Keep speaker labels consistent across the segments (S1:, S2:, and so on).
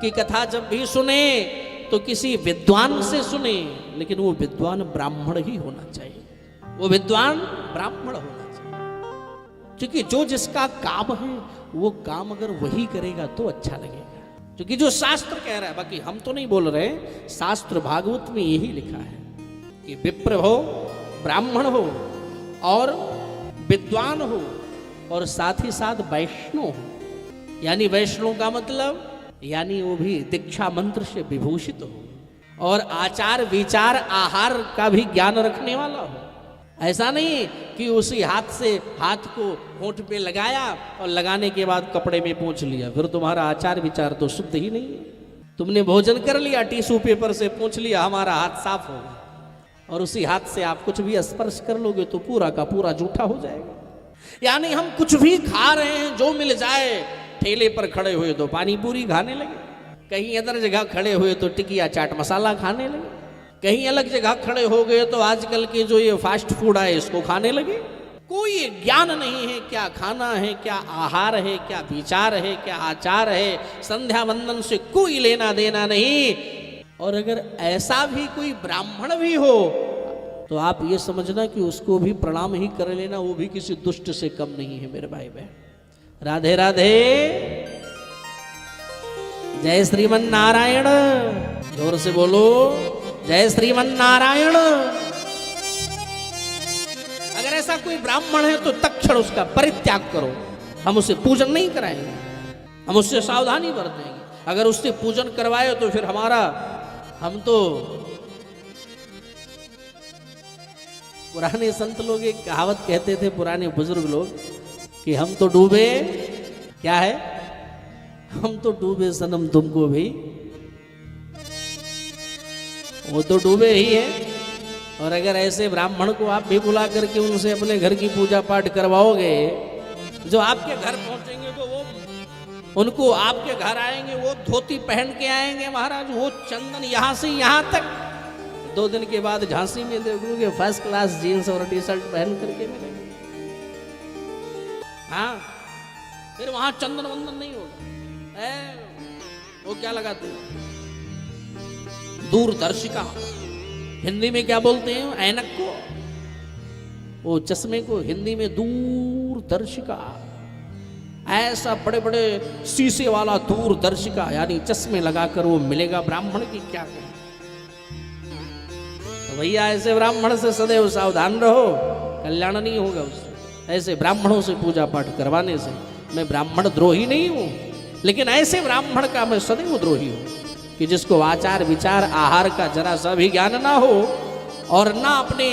S1: कि कथा जब भी सुने तो किसी विद्वान से सुने, लेकिन वो विद्वान ब्राह्मण ही होना चाहिए, वो विद्वान ब्राह्मण होना चाहिए। क्योंकि जो जिसका काम है वो काम अगर वही करेगा तो अच्छा लगेगा। क्योंकि जो शास्त्र कह रहा है, बाकी हम तो नहीं बोल रहे, शास्त्र भागवत में यही लिखा है कि विप्र हो, ब्राह्मण हो और विद्वान हो और साथ ही साथ वैष्णव हो। यानी वैष्णव का मतलब यानी वो भी दीक्षा मंत्र से विभूषित हो और आचार विचार आहार का भी ज्ञान रखने वाला हो। ऐसा नहीं कि उसी हाथ से हाथ को होंठ पे लगाया और लगाने के बाद कपड़े में पोंछ लिया, फिर तुम्हारा आचार विचार तो शुद्ध ही नहीं है। तुमने भोजन कर लिया, टिश्यू पेपर से पोंछ लिया, हमारा हाथ साफ होगा, और उसी हाथ से आप कुछ भी स्पर्श कर लोगे तो पूरा का पूरा जूठा हो जाएगा। यानी हम कुछ भी खा रहे हैं, जो मिल जाए, ठेले पर खड़े हुए तो पानी पूरी खाने लगे, कहीं अदर जगह खड़े हुए तो टिकिया चाट मसाला खाने लगे, कहीं अलग जगह खड़े हो गए तो आजकल के जो ये फास्ट फूड है इसको खाने लगे। कोई ज्ञान नहीं है क्या खाना है, क्या आहार है, क्या विचार है, क्या आचार है, संध्या वंदन से कोई लेना देना नहीं। और अगर ऐसा भी कोई ब्राह्मण भी हो तो आप ये समझना कि उसको भी प्रणाम ही कर लेना, वो भी किसी दुष्ट से कम नहीं है मेरे भाई बहन। राधे राधे, जय श्रीमन नारायण, जोर से बोलो जय श्रीमन नारायण। अगर ऐसा कोई ब्राह्मण है तो तत्क्षण उसका परित्याग करो। हम उसे पूजन नहीं कराएंगे, हम उससे सावधानी बरतेंगे। अगर उससे पूजन करवाए तो फिर हम तो पुराने संत लोग एक कहावत कहते थे, पुराने बुजुर्ग लोग, कि हम तो डूबे, क्या है, हम तो डूबे सनम तुमको भी, वो तो डूबे ही है। और अगर ऐसे ब्राह्मण को आप भी बुला करके उनसे अपने घर की पूजा पाठ करवाओगे, जो आपके घर पहुंचेंगे तो वो उनको आपके घर आएंगे, वो धोती पहन के आएंगे महाराज, वो चंदन यहां से यहां तक। 2 दिन के बाद झांसी में देखोगे फर्स्ट क्लास जीन्स और टी शर्ट पहन करके मिलेंगे। हाँ, फिर वहां चंदन वंदन नहीं होगा। वो क्या लगाते हैं, दूरदर्शिका, हिंदी में क्या बोलते हैं, ऐनक को, वो चश्मे को हिंदी में दूरदर्शिका। ऐसा बड़े बड़े शीशे वाला दूरदर्शिका यानी चश्मे लगाकर वो मिलेगा ब्राह्मण की, क्या करें। तो भैया ऐसे ब्राह्मण से सदैव सावधान रहो, कल्याण नहीं होगा उससे। ऐसे ब्राह्मणों से पूजा पाठ करवाने से, मैं ब्राह्मण द्रोही नहीं हूं, लेकिन ऐसे ब्राह्मण का मैं सदैव द्रोही हूं कि जिसको आचार विचार आहार का जरा सा भी ज्ञान ना हो और ना अपने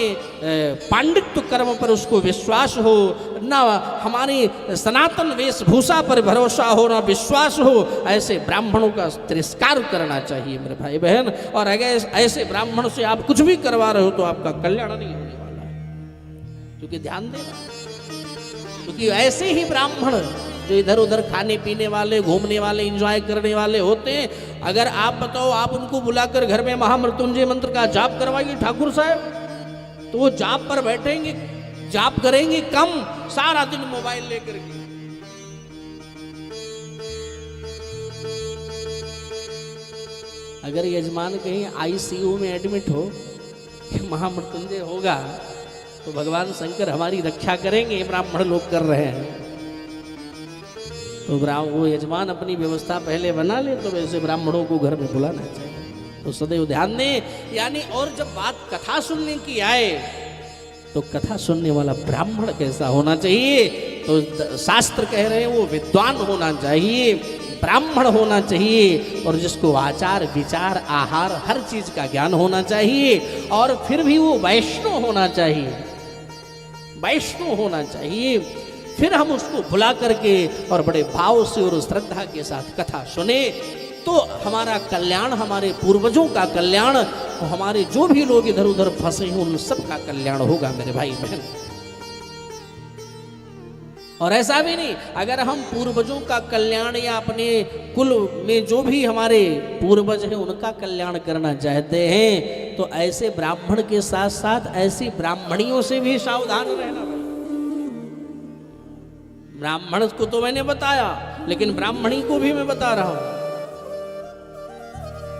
S1: पांडित्य कर्म पर उसको विश्वास हो, ना हमारी सनातन वेशभूषा पर भरोसा हो, ना विश्वास हो, ऐसे ब्राह्मणों का तिरस्कार करना चाहिए मेरे भाई बहन। और अगर ऐसे ब्राह्मण से आप कुछ भी करवा रहे हो तो आपका कल्याण नहीं होने वाला है। क्योंकि ध्यान देना, क्योंकि ऐसे ही ब्राह्मण जो इधर उधर खाने पीने वाले, घूमने वाले, एंजॉय करने वाले होते हैं, अगर आप बताओ आप उनको बुलाकर घर में महामृत्युंजय मंत्र का जाप करवाइए ठाकुर साहब, तो वो जाप पर बैठेंगे, जाप करेंगे कम, सारा दिन मोबाइल लेकर के। अगर यजमान कहीं आईसीयू में एडमिट हो कि महामृत्युंजय होगा तो भगवान शंकर हमारी रक्षा करेंगे, ब्राह्मण लोग कर रहे हैं, तो वो यजमान अपनी व्यवस्था पहले बना ले, तो वैसे ब्राह्मणों को घर में बुलाना चाहिए। तो सदैव ध्यान दें। यानी और जब बात कथा सुनने की आए तो कथा सुनने वाला ब्राह्मण कैसा होना चाहिए, तो शास्त्र कह रहे हैं वो विद्वान होना चाहिए, ब्राह्मण होना चाहिए, और जिसको आचार विचार आहार हर चीज का ज्ञान होना चाहिए, और फिर भी वो वैष्णव होना चाहिए, वैष्णव होना चाहिए। फिर हम उसको बुला करके और बड़े भाव से और श्रद्धा के साथ कथा सुने तो हमारा कल्याण, हमारे पूर्वजों का कल्याण, और हमारे जो भी लोग इधर उधर फंसे हैं उन सब का कल्याण होगा मेरे भाई बहन। और ऐसा भी नहीं, अगर हम पूर्वजों का कल्याण या अपने कुल में जो भी हमारे पूर्वज हैं उनका कल्याण करना चाहते हैं तो ऐसे ब्राह्मण के साथ साथ ऐसी ब्राह्मणियों से भी सावधान रहना। ब्राह्मण को तो मैंने बताया, लेकिन ब्राह्मणी को भी मैं बता रहा हूं।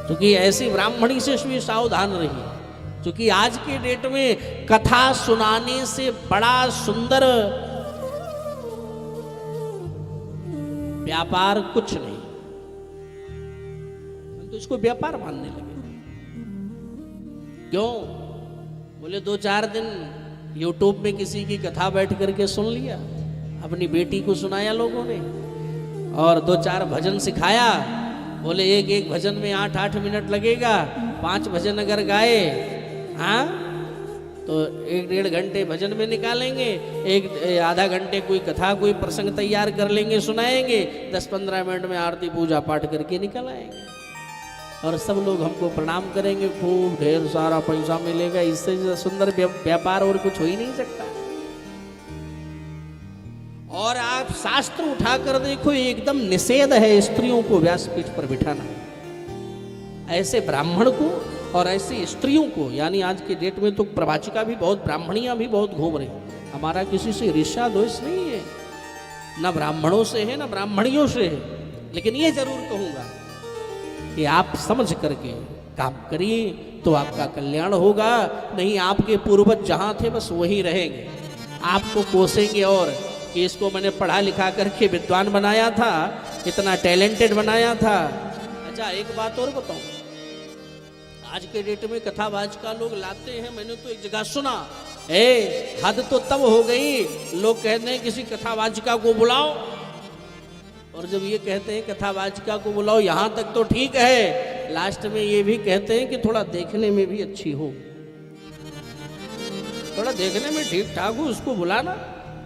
S1: क्योंकि ऐसी ब्राह्मणी से भी सावधान रहिए, क्योंकि आज के डेट में कथा सुनाने से बड़ा सुंदर व्यापार कुछ नहीं, तो इसको व्यापार मानने लगे। क्यों? बोले 2-4 दिन यूट्यूब में किसी की कथा बैठ करके सुन लिया, अपनी बेटी को सुनाया लोगों ने, और 2-4 भजन सिखाया। बोले एक भजन में 8-8 मिनट लगेगा, 5 भजन अगर गाए हाँ तो 1-1.5 घंटे भजन में निकालेंगे, आधा घंटे कोई कथा कोई प्रसंग तैयार कर लेंगे, सुनाएंगे, 10-15 मिनट में आरती पूजा पाठ करके निकल आएंगे, और सब लोग हमको प्रणाम करेंगे, खूब ढेर सारा पैसा मिलेगा। इससे सुंदर व्यापार और कुछ हो ही नहीं सकता। और आप शास्त्र उठाकर देखो, एकदम निषेध है स्त्रियों को व्यासपीठ पर बिठाना। ऐसे ब्राह्मण को और ऐसी स्त्रियों को, यानी आज के डेट में तो प्रवाचिका भी बहुत, ब्राह्मणियां भी बहुत घूम रही। हमारा किसी से ईर्ष्या द्वेष नहीं है, ना ब्राह्मणों से है ना ब्राह्मणियों से है, लेकिन ये जरूर कहूंगा कि आप समझ करके काम करिए तो आपका कल्याण होगा। नहीं आपके पूर्वज जहां थे बस वहीं रहेंगे, आपको कोसेंगे और कि इसको मैंने पढ़ा लिखा करके विद्वान बनाया था, इतना टैलेंटेड बनाया था। अच्छा एक बात और बताऊं, आज के डेट में कथावाचका लोग लाते हैं, मैंने तो एक जगह सुना, हद तो तब हो गई, लोग कहते हैं किसी कथावाचिका को बुलाओ, और जब ये कहते हैं कथावाचिका को बुलाओ यहां तक तो ठीक है, लास्ट में ये भी कहते हैं कि थोड़ा देखने में भी अच्छी हो, थोड़ा देखने में ठीक ठाक हो उसको बुलाना।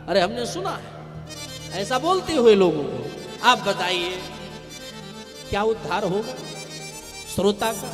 S1: अरे हमने सुना है ऐसा बोलते हुए लोगों को। आप बताइए क्या उद्धार होगा श्रोता का?